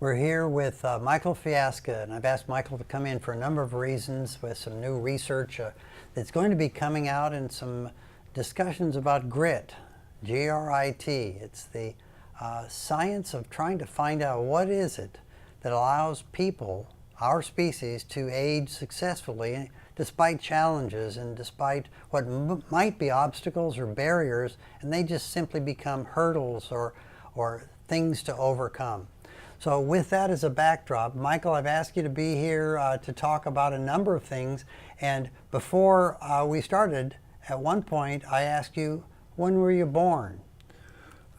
We're here with Michael Fiasca, and I've asked Michael to come in for a number of reasons with some new research that's going to be coming out and some discussions about grit, G-R-I-T. It's the science of trying to find out what is it that allows people, our species, to age successfully despite challenges and despite what might be obstacles or barriers, and they just simply become hurdles or things to overcome. So with that as a backdrop, Michael, I've asked you to be here to talk about a number of things. And before we started, at one point, I asked you, when were you born?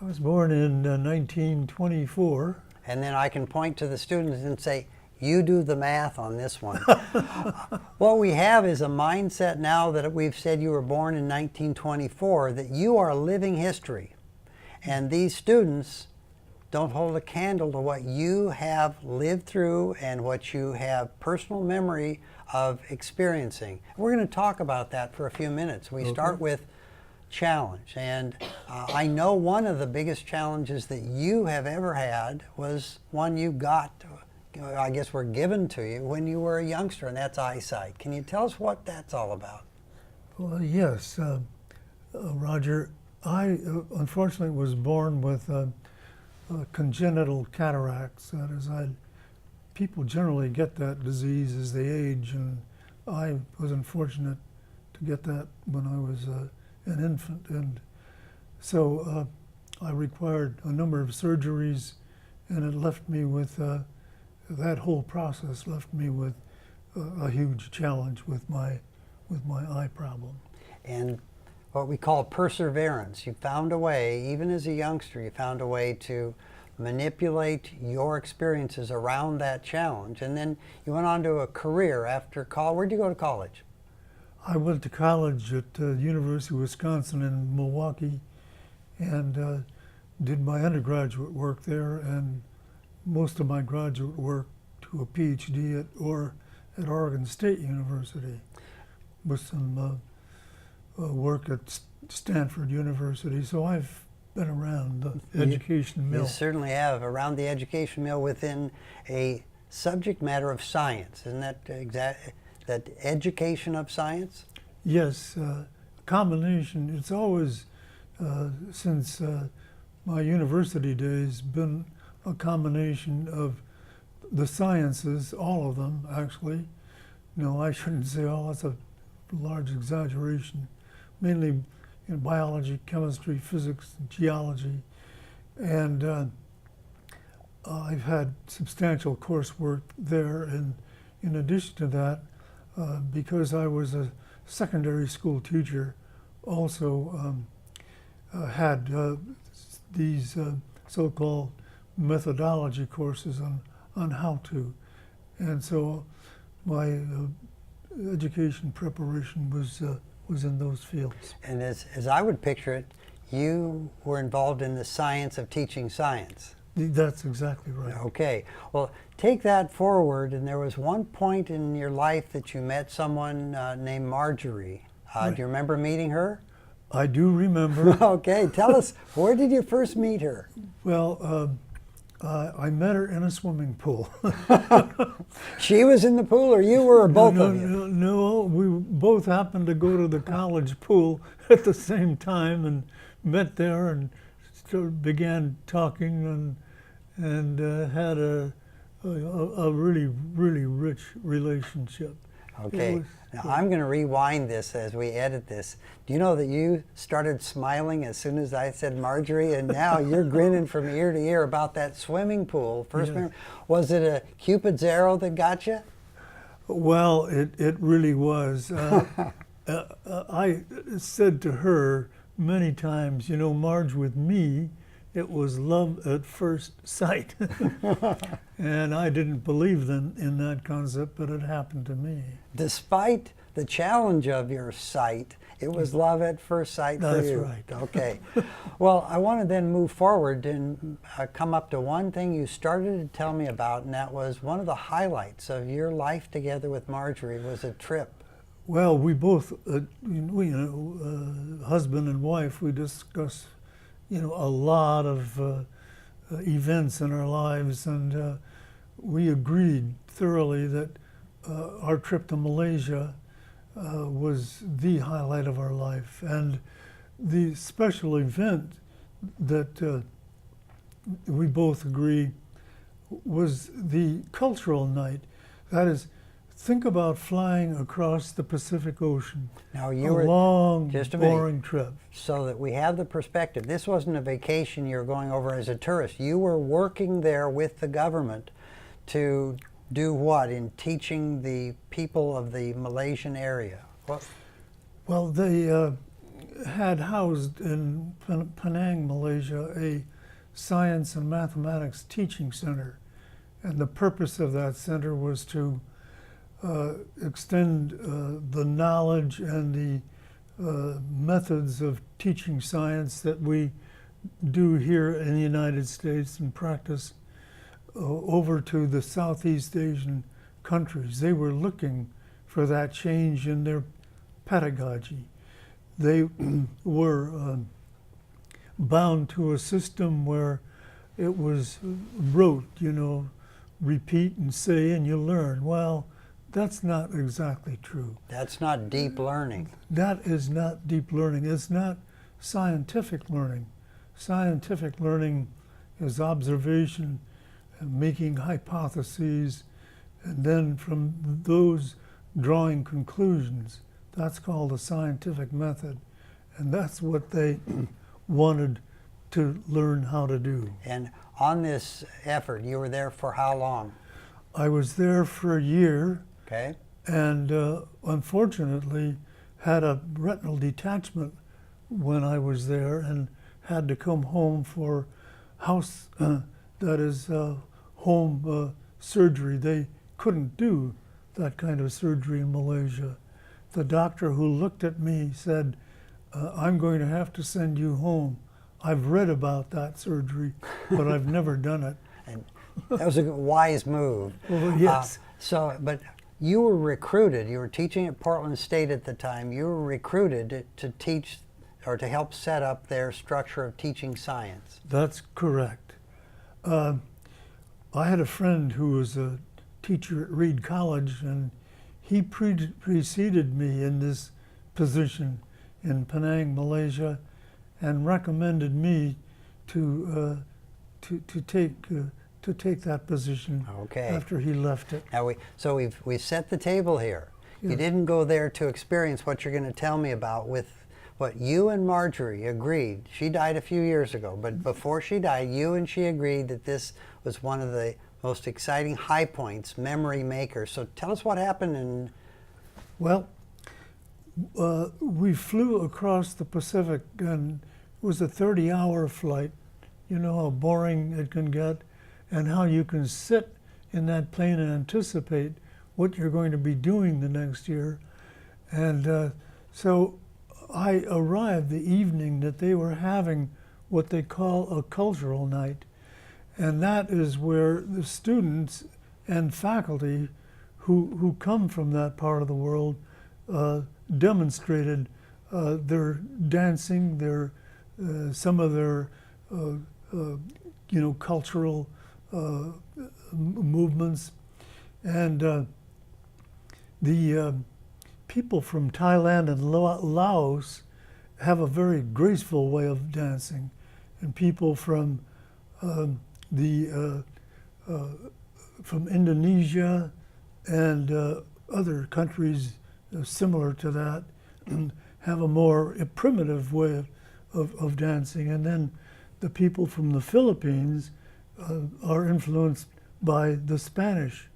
I was born in 1924. And then I can point to the students and say, you do the math on this one. What we have is a mindset now that we've said you were born in 1924, that you are living history. And these students don't hold a candle to what you have lived through and what you have personal memory of experiencing. We're going to talk about that for a few minutes. We start with challenge. And I know one of the biggest challenges that you have ever had was one you got, I guess were given to you when you were a youngster, and that's eyesight. Can you tell us what that's all about? Well, yes, Roger. I unfortunately was born with congenital cataracts. That is, people generally get that disease as they age, and I was unfortunate to get that when I was an infant, and so I required a number of surgeries, and it left me with that whole process left me with a huge challenge with my eye problem. And what we call perseverance. You found a way, even as a youngster, you found a way to manipulate your experiences around that challenge. And then you went on to a career after college. Where'd you go to college? I went to college at University of Wisconsin in Milwaukee and did my undergraduate work there and most of my graduate work to a PhD at Oregon State University with some work at Stanford University. So I've been around the education mill. You certainly have, around the education mill within a subject matter of science. Isn't that that education of science? Yes, combination. It's always, since my university days, been a combination of the sciences, all of them actually. No, I shouldn't say all, that's a large exaggeration. Mainly in biology, chemistry, physics, and geology. And I've had substantial coursework there. And in addition to that, because I was a secondary school teacher, also had these so-called methodology courses on how to. And so my education preparation was in those fields. And as I would picture it, you were involved in the science of teaching science. That's exactly right. Okay. Well, take that forward, and there was one point in your life that you met someone named Marjorie. Right. Do you remember meeting her? I do remember. Okay. Tell us, where did you first meet her? Well, I met her in a swimming pool. She was in the pool, or you were, or both of you? No, we both happened to go to the college pool at the same time and met there and began talking and had a really, really rich relationship. Okay. Now I'm going to rewind this as we edit this. Do you know that you started smiling as soon as I said Marjorie, and now you're grinning from ear to ear about that swimming pool? First, Yes. Was it a Cupid's arrow that got you? Well, it really was. I said to her many times, you know, Marge, with me, it was love at first sight. And I didn't believe in that concept, but it happened to me. Despite the challenge of your sight, it was love at first sight for you. That's right. Okay. Well, I want to then move forward and come up to one thing you started to tell me about, and that was one of the highlights of your life together with Marjorie was a trip. Well, we both, husband and wife, we discuss, a lot of events in our lives, and we agreed thoroughly that our trip to Malaysia was the highlight of our life. And the special event that we both agree was the cultural night. That is, think about flying across the Pacific Ocean. Now A you were long, just a minute. boring trip. So that we have the perspective. This wasn't a vacation you were going over as a tourist. You were working there with the government to do what in teaching the people of the Malaysian area? What? Well, they had housed in Penang, Malaysia, a science and mathematics teaching center. And the purpose of that center was to extend the knowledge and the methods of teaching science that we do here in the United States and practice over to the Southeast Asian countries. They were looking for that change in their pedagogy. They were bound to a system where it was rote, you know, repeat and say and you learn. Well, that's not exactly true. That's not deep learning. That is not deep learning. It's not scientific learning. Scientific learning is observation and making hypotheses, and then from those drawing conclusions. That's called a scientific method. And that's what they wanted to learn how to do. And on this effort, you were there for how long? I was there for a year, Okay. and unfortunately had a retinal detachment when I was there and had to come home for house, that is home surgery. They couldn't do that kind of surgery in Malaysia. The doctor who looked at me said, I'm going to have to send you home. I've read about that surgery, but I've never done it. And that was a wise move. Well, yes. But you were recruited. You were teaching at Portland State at the time. You were recruited to teach or to help set up their structure of teaching science. That's correct. I had a friend who was a teacher at Reed College, and he preceded me in this position in Penang, Malaysia, and recommended me to take that position Okay. after he left it. Now we set the table here. You Yes. didn't go there to experience what you're going to tell me about with what you and Marjorie agreed. She died a few years ago, but before she died, you and she agreed that this was one of the most exciting high points, memory makers. So tell us what happened. And Well, we flew across the Pacific, and it was a 30-hour flight. You know how boring it can get, and how you can sit in that plane and anticipate what you're going to be doing the next year. And so I arrived the evening that they were having what they call a cultural night. And that is where the students and faculty who come from that part of the world demonstrated their dancing, their some of their cultural movements, and the people from Thailand and Laos have a very graceful way of dancing, and people from from Indonesia and other countries similar to that have a more primitive way of dancing. And then the people from the Philippines are influenced by the Spanish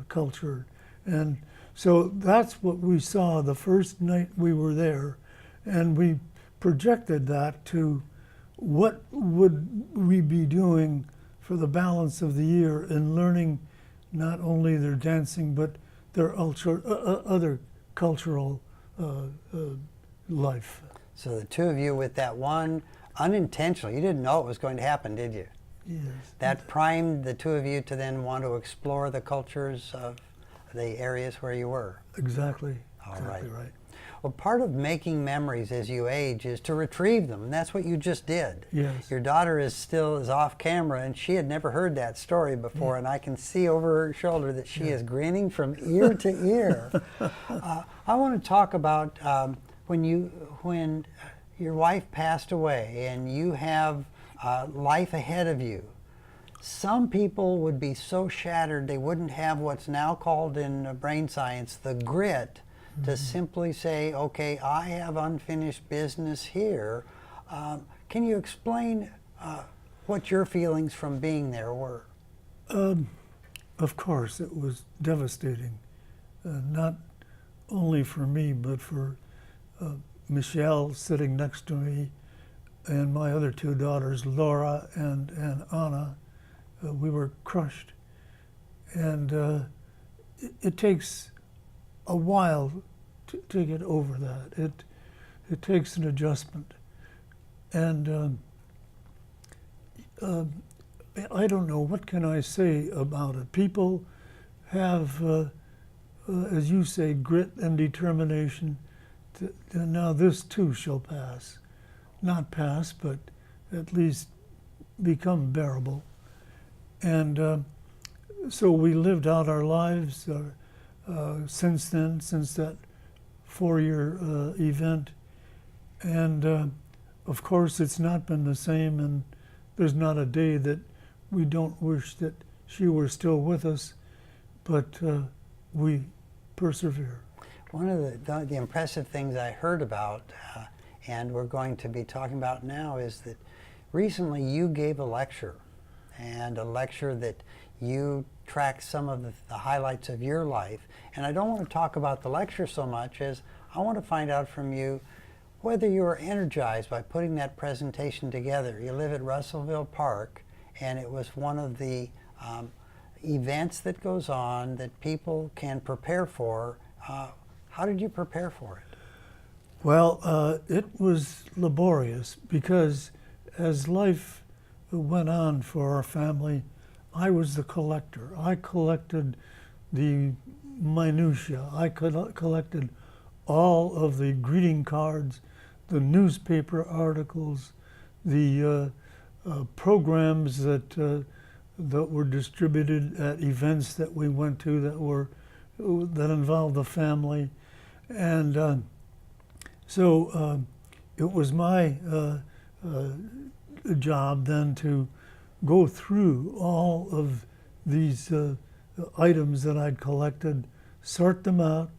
culture. And so that's what we saw the first night we were there. And we projected that to what would we be doing for the balance of the year in learning not only their dancing, but their other cultural life. so the two of you with that one unintentional, you didn't know it was going to happen, did you? Yes. That primed the two of you to then want to explore the cultures of the areas where you were. Exactly. All Exactly right. right. Well, part of making memories as you age is to retrieve them, and that's what you just did. Yes. Your daughter is off camera, and she had never heard that story before, and I can see over her shoulder that she is grinning from ear to ear. I want to talk about when your wife passed away and you have life ahead of you. Some people would be so shattered they wouldn't have what's now called in brain science the grit to simply say, okay, I have unfinished business here. Can you explain what your feelings from being there were? Of course, it was devastating, not only for me, but for Michelle sitting next to me and my other two daughters, Laura and Anna. We were crushed. And it takes a while to get over that. It takes an adjustment. And I don't know, what can I say about it? People have, as you say, grit and determination. Now this too shall pass. Not pass, but at least become bearable. And so we lived out our lives since then, since that 4-year event. And of course, it's not been the same, and there's not a day that we don't wish that she were still with us, but we persevere. One of the impressive things I heard about, and we're going to be talking about now, is that recently you gave a lecture, and a lecture that you tracked some of the highlights of your life. And I don't want to talk about the lecture so much as I want to find out from you whether you were energized by putting that presentation together. You live at Russellville Park, and it was one of the events that goes on that people can prepare for. How did you prepare for it? Well, it was laborious because as life went on for our family, I was the collector. I collected the minutiae. I collected all of the greeting cards, the newspaper articles, the programs that were distributed at events that we went to that involved the family, and so it was my job then to go through all of these items that I'd collected, sort them out,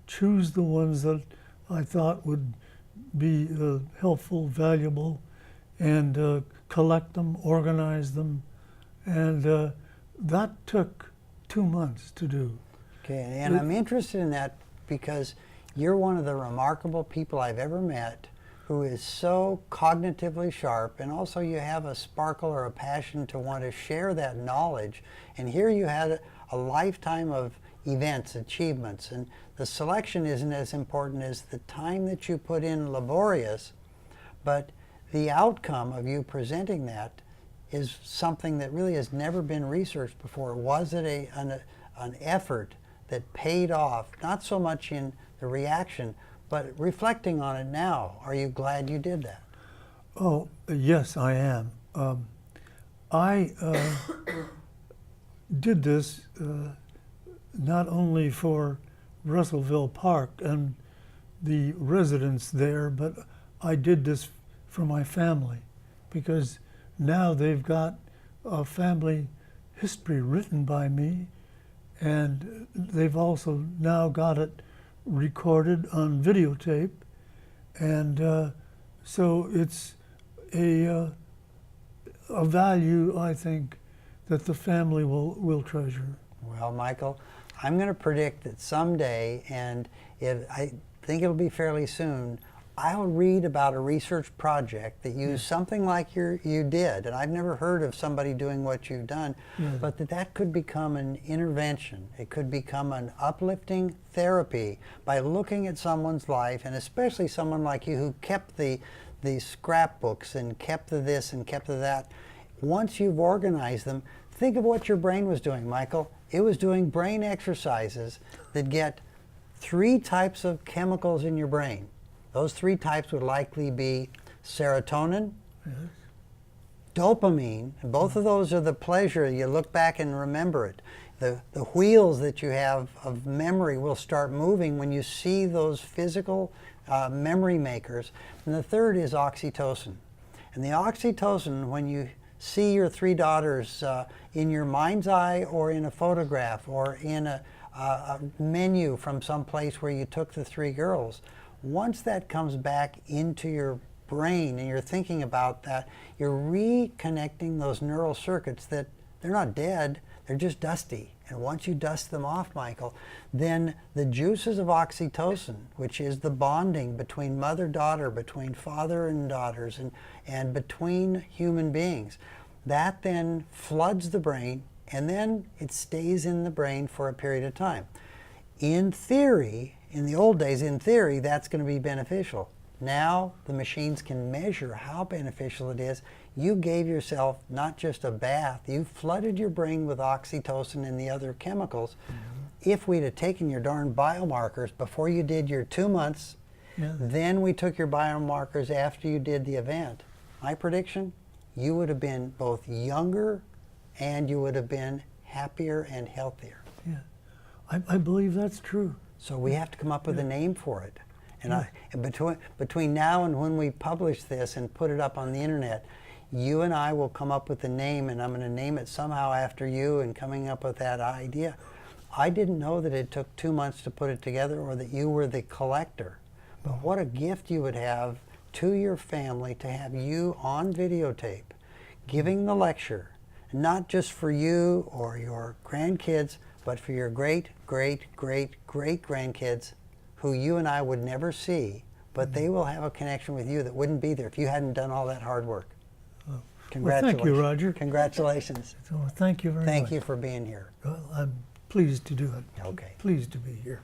choose the ones that I thought would be helpful, valuable, and collect them, organize them. And that took 2 months to do. Okay, and I'm interested in that because you're one of the remarkable people I've ever met who is so cognitively sharp, and also you have a sparkle or a passion to want to share that knowledge. And here you had a lifetime of events, achievements, and the selection isn't as important as the time that you put in laborious, but the outcome of you presenting that is something that really has never been researched before. Was it an effort that paid off, not so much in the reaction, but reflecting on it now? Are you glad you did that? Oh, yes, I am. I did this not only for Russellville Park and the residents there, but I did this for my family, because now they've got a family history written by me, and they've also now got it recorded on videotape, and so it's a value, I think, that the family will treasure. Well, Michael, I'm going to predict that someday, and I think it'll be fairly soon, I'll read about a research project that used something like you did, and I've never heard of somebody doing what you've done, but that could become an intervention. It could become an uplifting therapy by looking at someone's life, and especially someone like you who kept the scrapbooks and kept the this and kept the that. Once you've organized them, think of what your brain was doing, Michael. It was doing brain exercises that get three types of chemicals in your brain. Those three types would likely be serotonin, Yes. dopamine, and both of those are the pleasure. You look back and remember it. The wheels that you have of memory will start moving when you see those physical memory makers. And the third is oxytocin. And the oxytocin, when you see your three daughters in your mind's eye or in a photograph or in a menu from some place where you took the three girls, once that comes back into your brain and you're thinking about that, you're reconnecting those neural circuits that they're not dead, they're just dusty. And once you dust them off, Michael, then the juices of oxytocin, which is the bonding between mother-daughter, between father and daughters, and between human beings, that then floods the brain, and then it stays in the brain for a period of time. In theory, in the old days, in theory, that's going to be beneficial. Now the machines can measure how beneficial it is. You gave yourself not just a bath, you flooded your brain with oxytocin and the other chemicals. If we'd have taken your darn biomarkers before you did your 2 months, then we took your biomarkers after you did the event, my prediction, you would have been both younger and you would have been happier and healthier. Yeah. I believe that's true. So we have to come up with a name for it. And between now and when we publish this and put it up on the internet, you and I will come up with a name, and I'm going to name it somehow after you and coming up with that idea. I didn't know that it took 2 months to put it together or that you were the collector. But what a gift you would have to your family to have you on videotape giving the lecture, not just for you or your grandkids, but for your great, great, great, great grandkids who you and I would never see, but they will have a connection with you that wouldn't be there if you hadn't done all that hard work. Well, Congratulations. thank you, Roger. Congratulations. So thank you very much. Thank you for being here. Well, I'm pleased to do it. Okay. Pleased to be here.